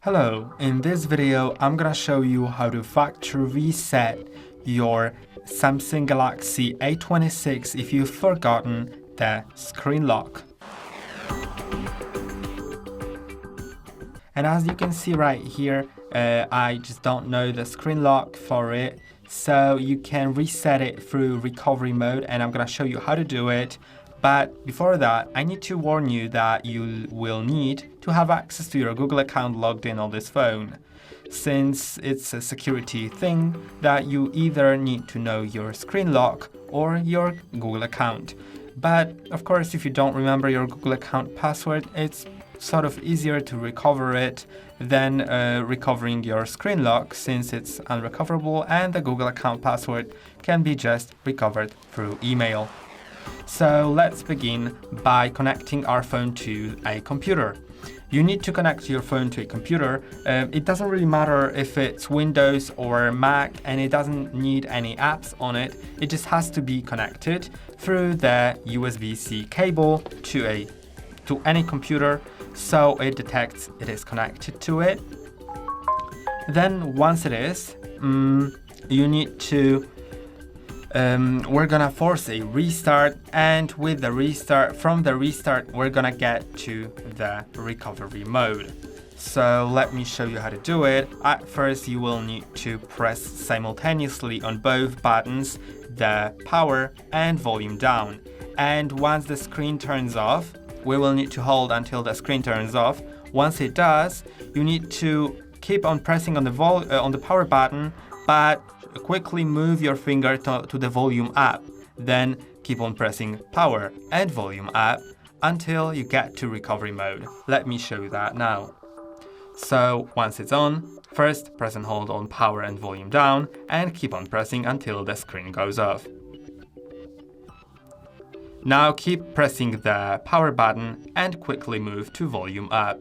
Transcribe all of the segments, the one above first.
Hello, in this video I'm gonna show you how to factory reset your Samsung Galaxy A26 if you've forgotten the screen lock. And as you can see right here, I just don't know the screen lock for it, so you can reset it through recovery mode, and I'm gonna show you how to do it. But before that, I need to warn you that you will need to have access to your Google account logged in on this phone, since it's a security thing that you either need to know your screen lock or your Google account. But of course, if you don't remember your Google account password, it's sort of easier to recover it than recovering your screen lock, since it's unrecoverable and the Google account password can be just recovered through email. So let's begin by connecting our phone to a computer. You need to connect your phone to a computer. It doesn't really matter if it's Windows or Mac, and it doesn't need any apps on it. It just has to be connected through the USB-C cable to any computer, so it detects it is connected to it. Then once it is, you need to we're gonna force a restart, and with the restart, we're gonna get to the recovery mode. So let me show you how to do it. At first, you will need to press simultaneously on both buttons the power and volume down. And once the screen turns off, we will need to hold until the screen turns off. Once it does, you need to keep on pressing on the power button, but quickly move your finger to the volume up. Then keep on pressing power and volume up until you get to recovery mode. Let me show you that now. So once it's on, first press and hold on power and volume down, and keep on pressing until the screen goes off. Now keep pressing the power button and quickly move to volume up.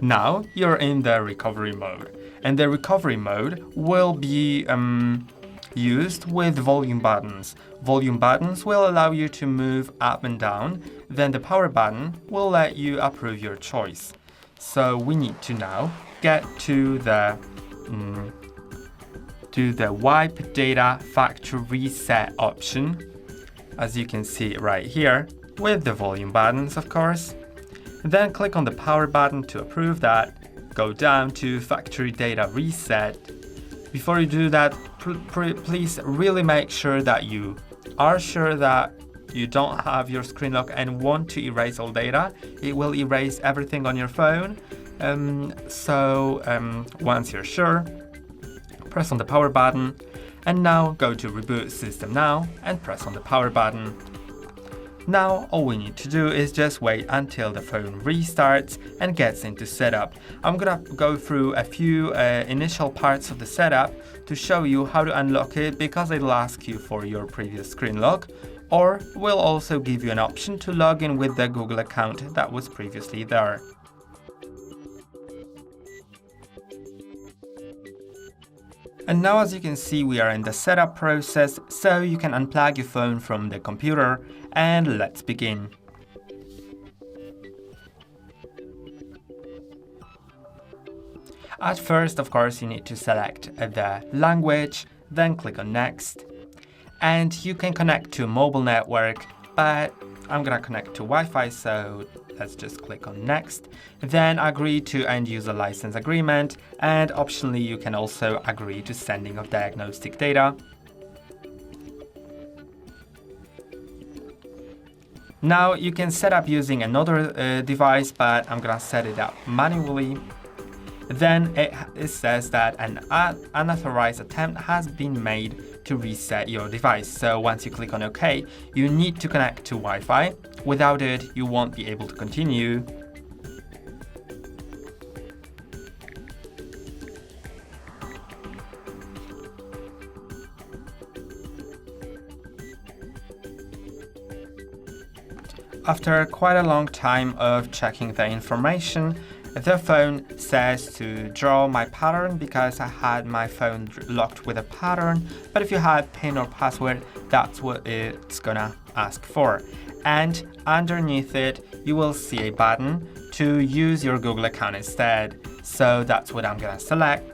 Now you're in the recovery mode, and the recovery mode will be used with volume buttons. Volume buttons will allow you to move up and down, then the power button will let you approve your choice. So we need to now get to the wipe data factory reset option, as you can see right here, with the volume buttons, of course. Then click on the power button to approve that. Go down to factory data reset. Before you do that, please really make sure that you are sure that you don't have your screen lock and want to erase all data. It will erase everything on your phone. Once you're sure, press on the power button, and now go to reboot system now and press on the power button. Now all we need to do is just wait until the phone restarts and gets into setup. I'm gonna go through a few initial parts of the setup to show you how to unlock it, because it'll ask you for your previous screen lock, or will also give you an option to log in with the Google account that was previously there. And now, as you can see, we are in the setup process, so you can unplug your phone from the computer, and let's begin. At first, of course, you need to select the language, then click on Next. And you can connect to a mobile network, but I'm gonna connect to Wi-Fi, so let's just click on Next. Then agree to end user license agreement, and optionally you can also agree to sending of diagnostic data. Now you can set up using another device, but I'm gonna set it up manually. Then it says that an unauthorized attempt has been made to reset your device. So once you click on OK, you need to connect to Wi-Fi. Without it, you won't be able to continue. After quite a long time of checking the information, The phone says to draw my pattern because I had my phone locked with a pattern, but if you had PIN or password, that's what it's gonna ask for. And underneath it, you will see a button to use your Google account instead. So that's what I'm gonna select.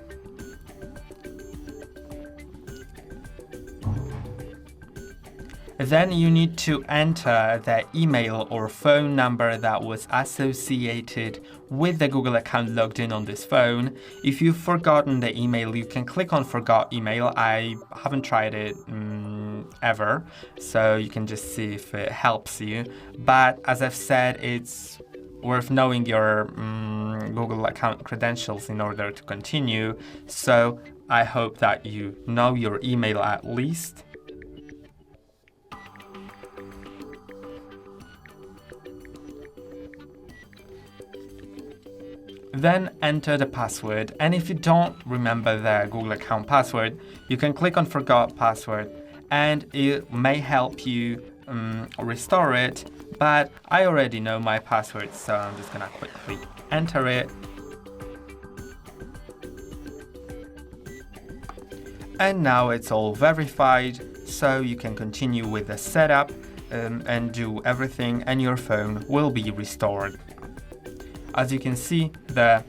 Then you need to enter the email or phone number that was associated with the Google account logged in on this phone. If you've forgotten the email, you can click on Forgot Email. I haven't tried it ever, so you can just see if it helps you. But as I've said, it's worth knowing your Google account credentials in order to continue. So I hope that you know your email at least. Then enter the password, and if you don't remember the Google account password, you can click on Forgot Password and it may help you restore it, but I already know my password, so I'm just gonna quickly enter it. And now it's all verified, so you can continue with the setup and do everything, and your phone will be restored. As you can see, then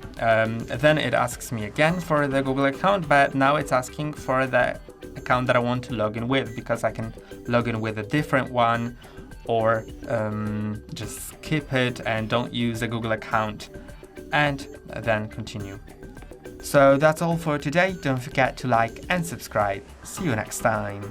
it asks me again for the Google account, but now it's asking for the account that I want to log in with, because I can log in with a different one or just skip it and don't use a Google account and then continue. So that's all for today. Don't forget to like and subscribe. See you next time.